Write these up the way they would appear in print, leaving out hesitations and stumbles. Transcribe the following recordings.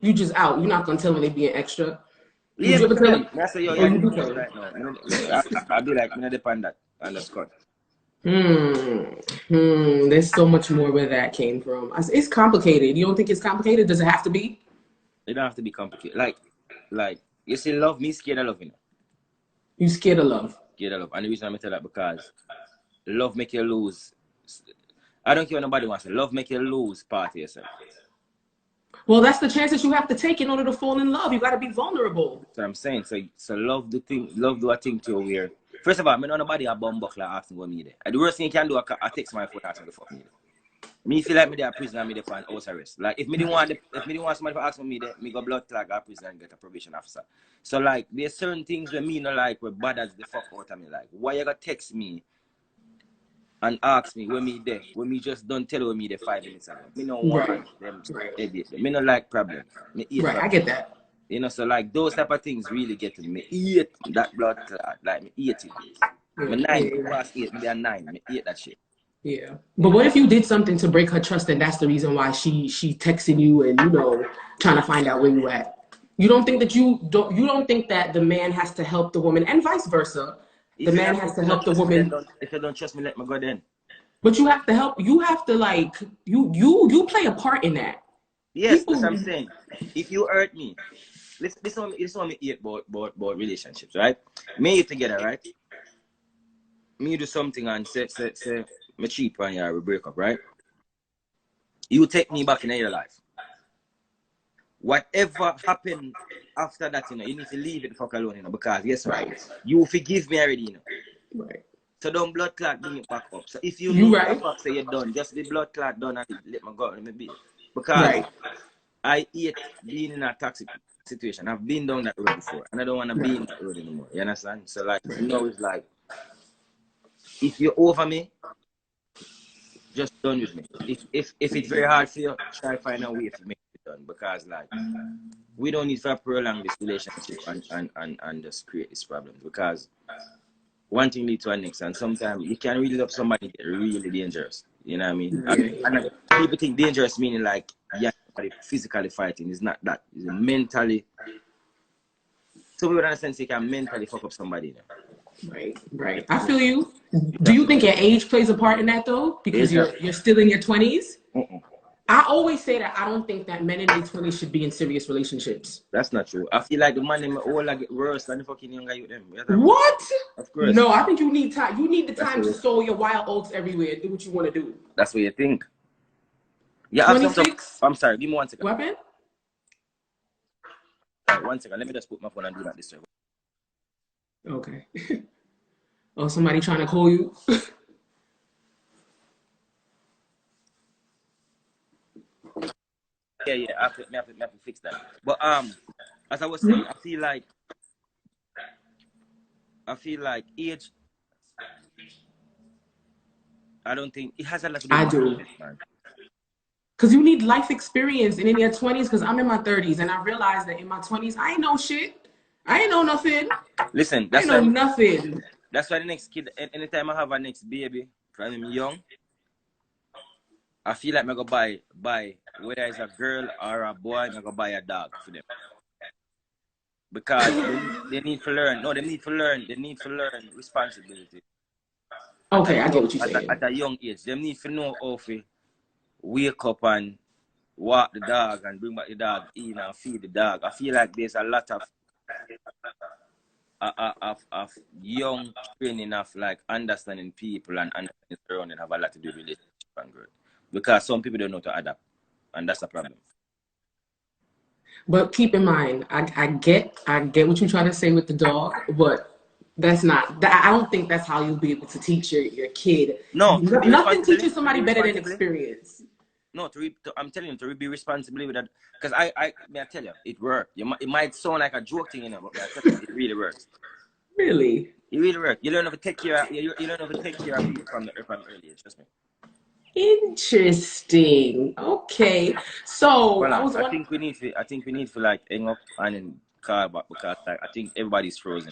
You just out. You're not gonna tell when they being extra. Yeah, Would you ever tell them? I say, yo, Or you're you do doing tell this them? right now. I'll be like, I'm not depend that on the Scott. There's so much more where that came from. It's complicated. You don't think it's complicated? Does it have to be? It don't have to be complicated. Like you say, love me, scared of love, you know. You scared of love? Scared of love, and the reason I'm tell that because love make you lose. I don't care what nobody wants to. Love make you lose part of yourself. Well, that's the chance that you have to take in order to fall in love. You got to be vulnerable. So I'm saying, so love the thing, love do a thing to you where. First of all, me know nobody a bum buckler asking what me there. And the worst thing you can do, I text my phone asking the fuck me there. Me feel like me there a prison and me there for an house arrest. Like if me didn't want somebody to ask me there, me go blood clog a prison and get a probation officer. So like there's certain things where me no like where bad as the fuck out of me. Like why you gonna text me and ask me when me there, when me just don't tell you me there 5 minutes ago. Me no want them idiot. Me no like problems. Me hate Right, problems. I get that. You know, so like those type of things really get to me. Me hate that blood clot. Like me hate it. Me 9 past 8, me are 9. Me hate that shit. Yeah. But what if you did something to break her trust and that's the reason why she texting you and trying to find out where you at? You don't think that you don't think that the man has to help the woman and vice versa. The man has to help the woman. If you don't trust me, let me go then. But you have to help. You have to like you play a part in that. Yes, that's what I'm saying. If you hurt me, this one me hate about relationships, right? Me and you together, right? Me do something and say me cheap and yeah, we break up, right? You take me back in your life. Whatever happened after that, you need to leave it the fuck alone, because guess what? You forgive me already, Right. So don't blood clot bring it back up. So if you know the fuck say you're done, just the blood clot done and let me go, let me be. Because I hate being in a toxic situation. I've been down that road before and I don't want to be in that road anymore. You understand? So like it's like if you're over me, just done with me. If it's very hard for you, try to find a way to make it done. Because like we don't need to prolong this relationship and just create these problems. Because one thing leads to the next, and sometimes you can really love somebody get really dangerous. You know what I mean? And people think dangerous meaning like physically fighting. It's not that. It's mentally. So people understand you can mentally fuck up somebody. Right. I feel you. Do you think your age plays a part in that though? Because you're still in your 20s? I always say that I don't think that men in their 20s should be in serious relationships. That's not true. I feel like the man in my old get worse than the fucking younger youth them. What? Of course. No, I think you need time. You need the time to sow your wild oats everywhere and do what you want to do. That's what you think. Yeah, 26? I'm sorry, give me 1 second. Weapon? Right, 1 second. Let me just put my phone and do that this way. Okay. Oh, somebody trying to call you? Yeah, I have to fix that. But as I was saying, I feel like age. I don't think it has a lot to do with it, man. Because you need life experience, and in your 20s, because I'm in my 30s, and I realized that in my 20s, I ain't know shit. I ain't know nothing. Listen, I ain't know nothing. That's why the next kid, anytime I have a next baby, from him young, I feel like I go buy whether it's a girl or a boy, I go buy a dog for them. Because they need to learn. No, they need to learn. They need to learn responsibility. Okay, I get what you're saying. At a young age, they need to know how to wake up and walk the dog and bring back the dog in and feed the dog. I feel like there's a lot of young training of like understanding people and understanding surrounding have a lot to do with relationship and growth. Because some people don't know to adapt, and that's a problem. But keep in mind, I get what you're trying to say with the dog, but that's not. I don't think that's how you'll be able to teach your kid. No, nothing teaches somebody better than experience. No, I'm telling you to be responsible with that. Because I tell you, it works. It might sound like a joke thing, but it really works. Really? It really works. You learn how to take care of you learn how to take care of people from the early age. Trust me. Interesting. Okay. So well, I think we need to like hang up and then call back because like, I think everybody's frozen.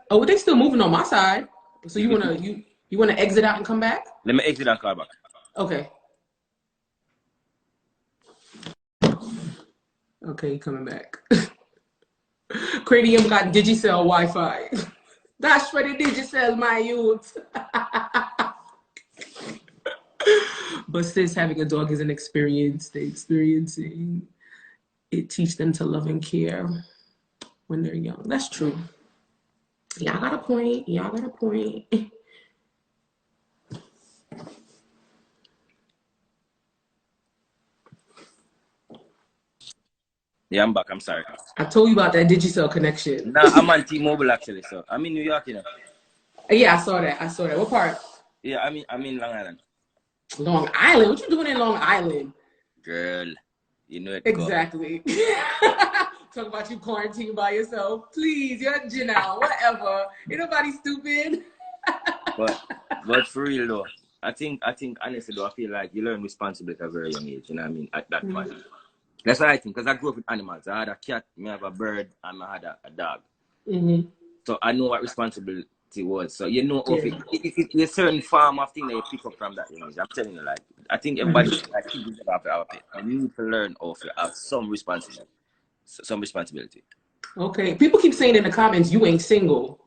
Oh, they still moving on my side. So you wanna exit out and come back? Let me exit and call back. Okay. Okay, coming back. Kranium got Digicel Wi-Fi. That's for the Digicel, my youth. But sis, having a dog is an experience. They experiencing it teach them to love and care when they're young. That's true. Y'all got a point. Y'all got a point. Yeah, I'm back. I'm sorry. I told you about that Digicel connection. Nah, I'm on T-Mobile actually, so I'm in New York, you know. Yeah, I saw that. I saw that. What part? Yeah, I'm in Long Island. Long Island. What you doing in Long Island? Girl, you know it. Exactly. Talk about you quarantined by yourself. Please, you're Janelle. Whatever. Ain't nobody stupid. but for real though, I think honestly though, I feel like you learn responsibility at a very young age. You know what I mean? At that point. That's what I think, because I grew up with animals. I had a cat, I have a bird, and I had a dog. So I know what responsibility was. So you know, if there's a certain form of thing that you pick up from that young age. I'm telling you, like, I think everybody like kids have to have a pet. And you need to learn of it, have some responsibility. Some responsibility. Okay. People keep saying in the comments you ain't single.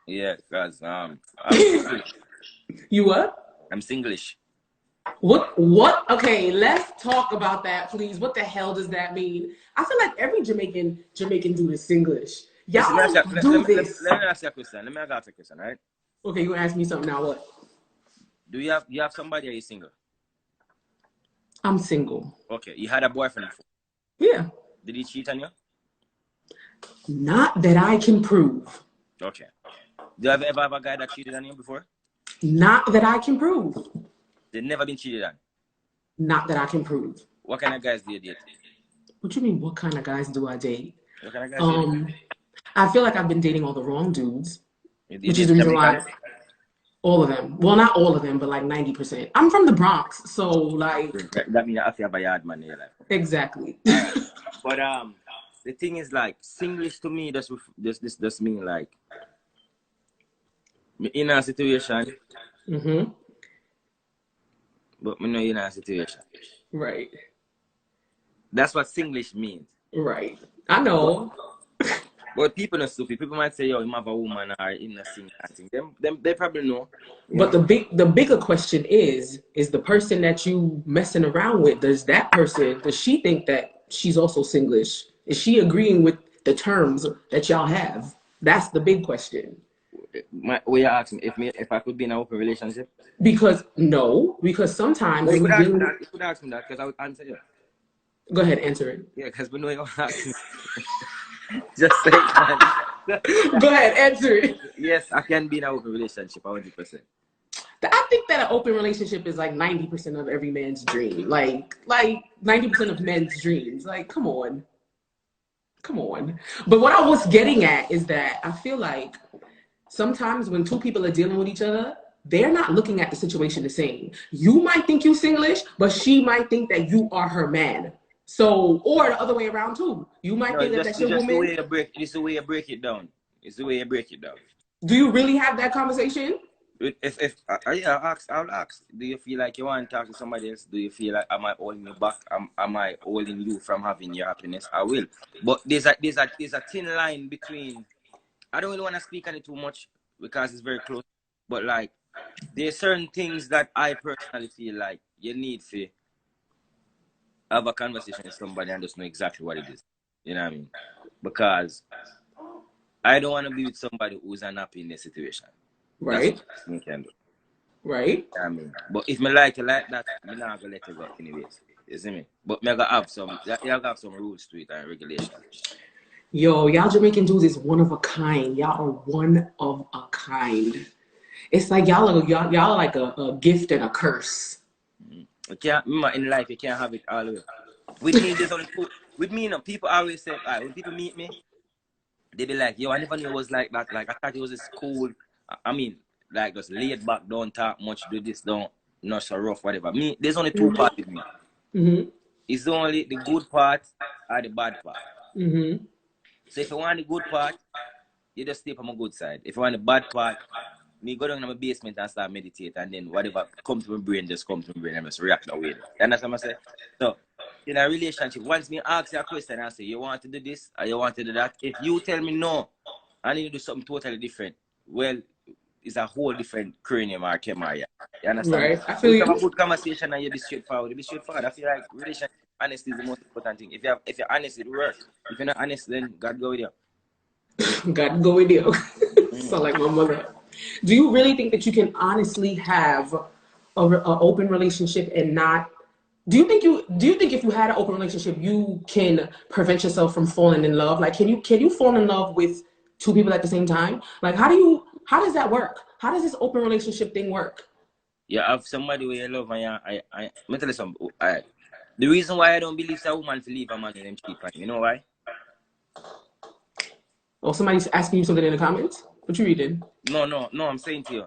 Yeah, because I'm single. You what? I'm Singlish. What? Okay, let's talk about that, please. What the hell does that mean? I feel like every Jamaican dude is Singlish. Y'all do this. Let me ask you a question. Let me ask you a question, right? Okay, you gonna ask me something now? What? Do you have somebody, or are you single? I'm single. Okay, you had a boyfriend before. Yeah. Did he cheat on you? Not that I can prove. Okay. Do you ever have a guy that cheated on you before? Not that I can prove. They've never been cheated on? Not that I can prove. What kind of guys do you date? What you mean, what kind of guys do I date? What kind of guys do you date? I feel like I've been dating all the wrong dudes. You Which is the reason why all of them. Well, not all of them, but like 90%. I'm from the Bronx, so like that means I feel a bad man in your life. Exactly. But the thing is, like, Singlish to me just mean like me in a situation. But me know in a situation. Right. That's what Singlish means. Right. I know. But people are stupid. People might say, "Yo, you have a woman or in a sing thing." Them they probably know. But the bigger question is the person that you messing around with, does she think that she's also Singlish? Is she agreeing with the terms that y'all have? That's the big question. Will you ask me if I could be in an open relationship? Because sometimes you could ask me that because I would answer you. Go ahead, answer it. Yeah, because we know you're asking. Just say it, man. Go ahead, answer it. Yes, I can be in an open relationship, 100%. I think that an open relationship is like 90% of every man's dream. Like 90% of men's dreams. Like, come on. But what I was getting at is that I feel like sometimes when two people are dealing with each other, they're not looking at the situation the same. You might think you're Singlish, but she might think that you are her man. So, or the other way around too. You might think that's your woman. It's the way you break it down. It's the way you break it down. Do you really have that conversation? I'll ask. Do you feel like you want to talk to somebody else? Do you feel like am I holding you back? Am I holding you from having your happiness? I will. But there's a thin line between. I don't really want to speak on it too much because it's very close. But like, there's certain things that I personally feel like you need to have a conversation with somebody and just know exactly what it is. You know what I mean? Because I don't want to be with somebody who's unhappy in the situation. Right. That's what can do. Right. You know what I mean? But if me like you like that, I'm not gonna let you go anyways. You see me? But me gotta have some rules to it and regulations. Yo, y'all Jamaican dudes is one of a kind. Y'all are one of a kind. It's like y'all are like a gift and a curse. You can't, in life you can't have it all the way. With me, there's only two. With me, people always say, when people meet me, they be like, yo, I never knew it was like that. Like, I thought it was this cool. I mean, like, just laid back, don't talk much, do this, not so rough, whatever. Me, there's only two parts with me. It's only the good part or the bad part. So if you want the good part, you just stay on my good side. If you want the bad part, me go down in my basement and start meditate, and then whatever comes to my brain just comes to my brain and just react that way. You understand what I'm saying? So in a relationship, once me ask you a question, I say, you want to do this or you want to do that? If you tell me no, I need to do something totally different. Well, it's a whole different cranium or chemistry. You understand? Right. I But feel if you have you. a good conversation and you be straightforward, you be straightforward. I feel like relationship honesty is the most important thing. If you're honest, it works. If you're not honest, then God go with you. God go with you. So Mm. like my mother. Do you really think that you can honestly have a open relationship and not? Do you think if you had an open relationship, you can prevent yourself from falling in love? Like, can you fall in love with two people at the same time? Like, how does that work? How does this open relationship thing work? You have somebody where you love and me tell you something. The reason why I don't believe a woman to leave a man in them cheap on him, you know why? Or somebody's asking you something in the comments? What you reading? No, I'm saying to you.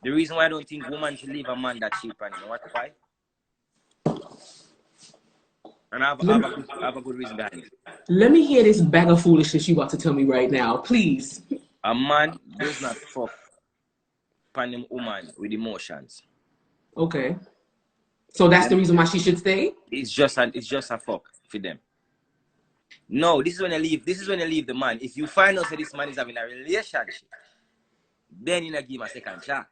The reason why I don't think woman should leave a man that cheap on him, you know what why? And I have a good reason behind it. Let me hear this bag of foolishness you about to tell me right now, please. A man does not fuck upon him woman with emotions. Okay. So that's the Them- reason why she should stay? it's just a fuck for them. No, this is when you leave. This is when you leave the man. If you find out that this man is having a relationship, then you not give him a second chance.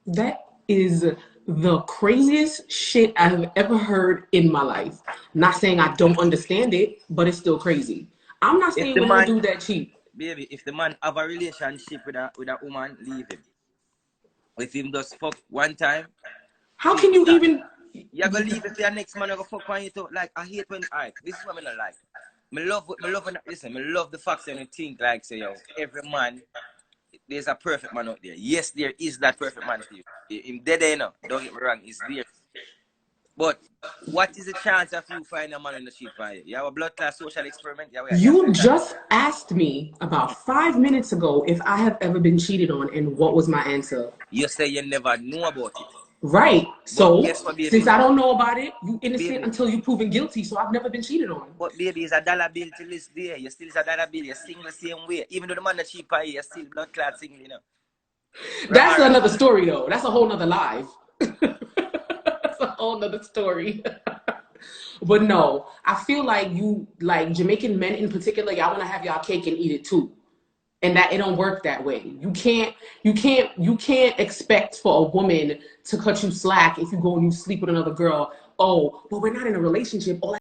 That is the craziest shit I've ever heard in my life. Not saying I don't understand it, but it's still crazy. I'm not If staying the with no man, dude that cheap. baby, if the man have a relationship with a woman, leave him. If him just fuck one time, How simple can you as that. even? You gonna leave if your next man gonna fuck on you too. Like I hate when this is what I don't like. Me love when listen, me love the facts and you think like say yo, every man there's a perfect man out there. Yes, there is that perfect man for you. Him dead you know. Don't get me wrong, he's there. But what is the chance of you finding a man in the street for you? You have a blood class social experiment? Yeah, you have You to that. just asked me about 5 minutes ago if I have ever been cheated on, and what was my answer? You say you never know about it. Right. But So guess what, since baby? I don't know about it, you innocent Baby. until you proven guilty. So I've never been cheated on. But baby, it's a dollar bill till this day. You still is a dollar bill. You sing the same way. Even though the man is cheaper, you still blood clot single, you know. That's Alright. another story, though. That's a whole nother live. That's a whole nother story. But no, I feel like like Jamaican men in particular, y'all want to have y'all cake and eat it too, and that it don't work that way. You can't expect for a woman to cut you slack if you go and you sleep with another girl. Oh, but we're not in a relationship. All